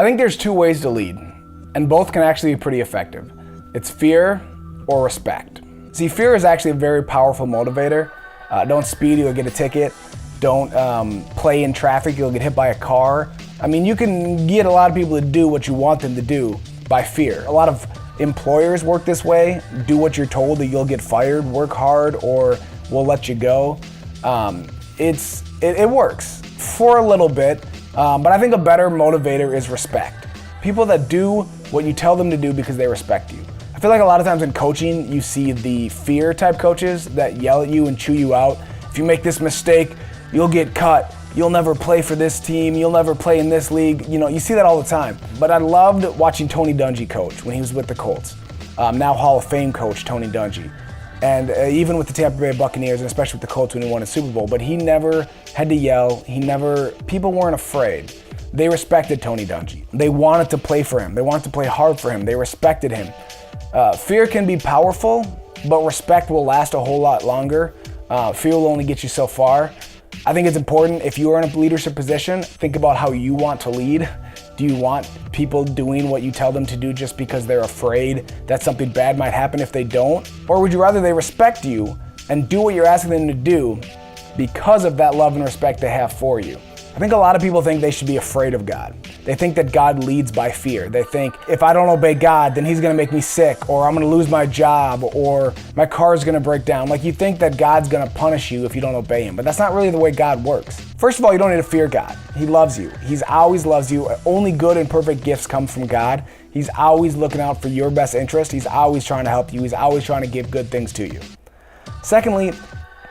I think there's two ways to lead, and both can actually be pretty effective. It's fear or respect. See, fear is actually a very powerful motivator. Don't speed, you'll get a ticket. Don't play in traffic, you'll get hit by a car. I mean, you can get a lot of people to do what you want them to do by fear. A lot of employers work this way. Do what you're told or you'll get fired. Work hard or we'll let you go. It works for a little bit, but I think a better motivator is respect. People that do what you tell them to do because they respect you. I feel like a lot of times in coaching, you see the fear type coaches that yell at you and chew you out. If you make this mistake, you'll get cut. You'll never play for this team. You'll never play in this league. You know, you see that all the time. But I loved watching Tony Dungy coach when he was with the Colts. Now Hall of Fame coach Tony Dungy. And even with the Tampa Bay Buccaneers, and especially with the Colts when he won a Super Bowl, but he never had to yell. People weren't afraid. They respected Tony Dungy. They wanted to play for him. They wanted to play hard for him. They respected him. Fear can be powerful, but respect will last a whole lot longer. Fear will only get you so far. I think it's important, if you are in a leadership position, think about how you want to lead. Do you want people doing what you tell them to do just because they're afraid that something bad might happen if they don't? Or would you rather they respect you and do what you're asking them to do because of that love and respect they have for you? I think a lot of people think they should be afraid of God. They think that God leads by fear. They think, if I don't obey God, then he's gonna make me sick, or I'm gonna lose my job, or my car's gonna break down. Like, you think that God's gonna punish you if you don't obey him, but that's not really the way God works. First of all, you don't need to fear God. He loves you. He's always loves you. Only good and perfect gifts come from God. He's always looking out for your best interest. He's always trying to help you. He's always trying to give good things to you. Secondly,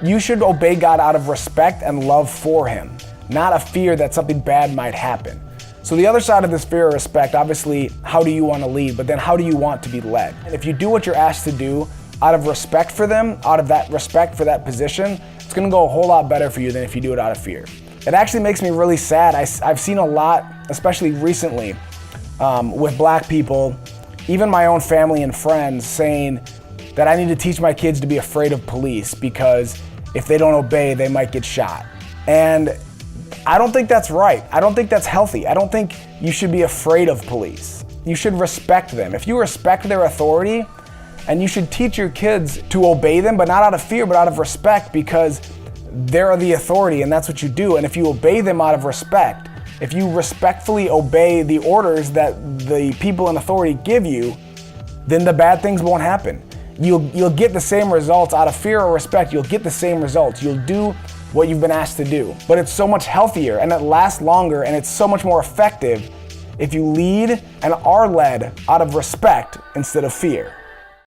you should obey God out of respect and love for him, not a fear that something bad might happen. So the other side of this fear of respect, obviously, how do you want to lead, but then how do you want to be led? And if you do what you're asked to do out of respect for them, out of that respect for that position, it's gonna go a whole lot better for you than if you do it out of fear. It actually makes me really sad. I've seen a lot, especially recently, with black people, even my own family and friends, saying that I need to teach my kids to be afraid of police because if they don't obey, they might get shot. And I don't think that's right. I don't think that's healthy. I don't think you should be afraid of police. You should respect them. If you respect their authority, and you should teach your kids to obey them, but not out of fear, but out of respect, because they're the authority and that's what you do. And if you obey them out of respect, if you respectfully obey the orders that the people in authority give you, then the bad things won't happen. You'll get the same results out of fear or respect. You'll get the same results. You'll do what you've been asked to do. But it's so much healthier and it lasts longer and it's so much more effective if you lead and are led out of respect instead of fear.